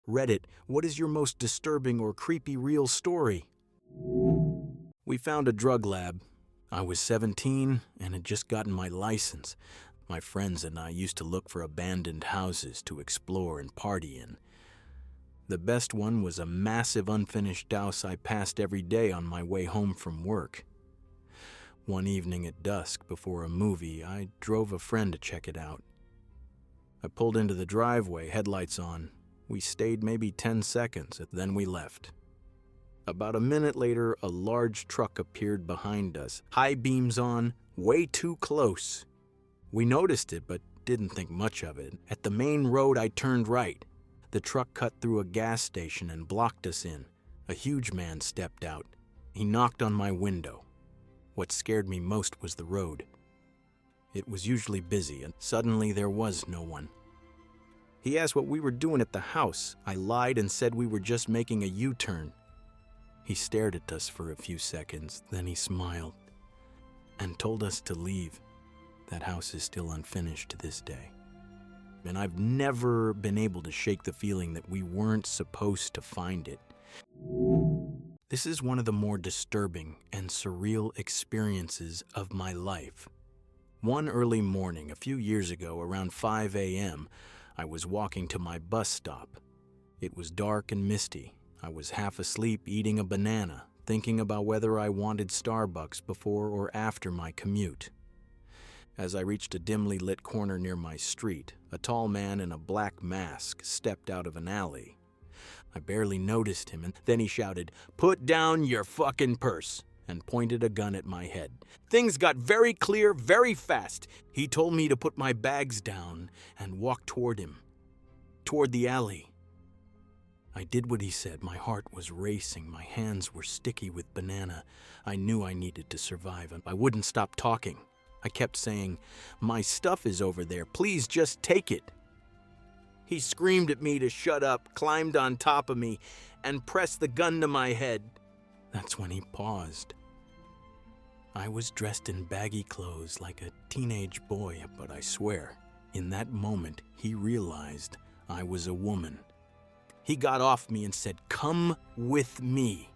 Reddit, what is your most disturbing or creepy real story? We found a drug lab. I was 17 and had just gotten my license. My friends and I used to look for abandoned houses to explore and party in. The best one was a massive unfinished house I passed every day on my way home from work. One evening at dusk before a movie, I drove a friend to check it out. I pulled into the driveway, headlights on. We stayed maybe 10 seconds, and then we left. About a minute later, a large truck appeared behind us, high beams on, way too close. We noticed it, but didn't think much of it. At the main road, I turned right. The truck cut through a gas station and blocked us in. A huge man stepped out. He knocked on my window. What scared me most was the road. It was usually busy, and suddenly there was no one. He asked what we were doing at the house. I lied and said we were just making a U-turn. He stared at us for a few seconds, then he smiled and told us to leave. That house is still unfinished to this day. And I've never been able to shake the feeling that we weren't supposed to find it. This is one of the more disturbing and surreal experiences of my life. One early morning, a few years ago, around 5 a.m., I was walking to my bus stop. It was dark and misty. I was half asleep eating a banana, thinking about whether I wanted Starbucks before or after my commute. As I reached a dimly lit corner near my street, a tall man in a black mask stepped out of an alley. I barely noticed him, and then he shouted, "Put down your fucking purse," and pointed a gun at my head. Things got very clear very fast. He told me to put my bags down and walk toward him, toward the alley. I did what he said. My heart was racing. My hands were sticky with banana. I knew I needed to survive, and I wouldn't stop talking. I kept saying, "My stuff is over there. Please just take it." He screamed at me to shut up, climbed on top of me, and pressed the gun to my head. That's when he paused. I was dressed in baggy clothes like a teenage boy, but I swear, in that moment, he realized I was a woman. He got off me and said, "Come with me."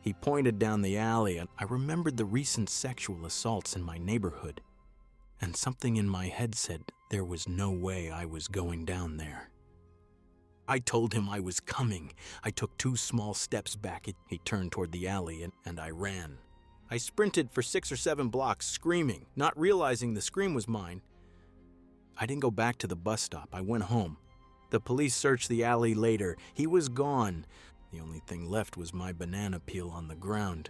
He pointed down the alley, and I remembered the recent sexual assaults in my neighborhood, and something in my head said there was no way I was going down there. I told him I was coming. I took 2 small steps back. He turned toward the alley, and I ran. I sprinted for 6 or 7 blocks, screaming, not realizing the scream was mine. I didn't go back to the bus stop. I went home. The police searched the alley later. He was gone. The only thing left was my banana peel on the ground,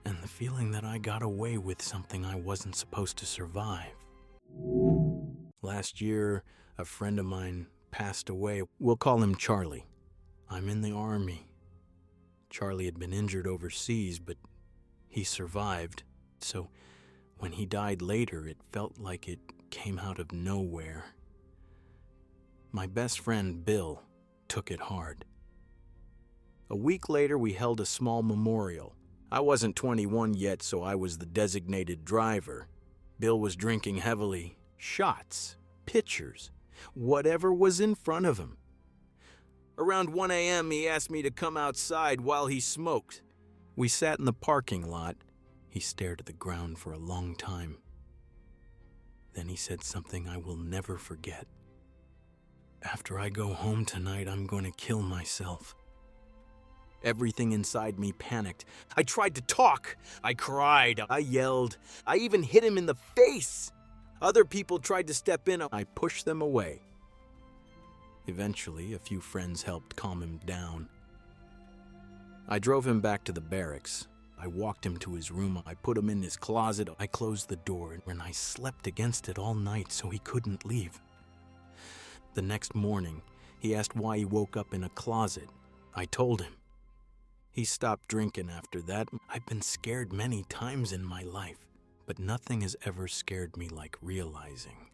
and the feeling that I got away with something I wasn't supposed to survive. Last year, a friend of mine passed away. We'll call him Charlie. I'm in the Army. Charlie had been injured overseas, but he survived. So when he died later, it felt like it came out of nowhere. My best friend, Bill, took it hard. A week later, we held a small memorial. I wasn't 21 yet, so I was the designated driver. Bill was drinking heavily. Shots, pictures, whatever was in front of him. Around 1 a.m., he asked me to come outside while he smoked. We sat in the parking lot. He stared at the ground for a long time. Then he said something I will never forget. "After I go home tonight, I'm going to kill myself." Everything inside me panicked. I tried to talk. I cried. I yelled. I even hit him in the face. Other people tried to step in. I pushed them away. Eventually, a few friends helped calm him down. I drove him back to the barracks. I walked him to his room. I put him in his closet. I closed the door, and I slept against it all night so he couldn't leave. The next morning, he asked why he woke up in a closet. I told him. He stopped drinking after that. I've been scared many times in my life, but nothing has ever scared me like realizing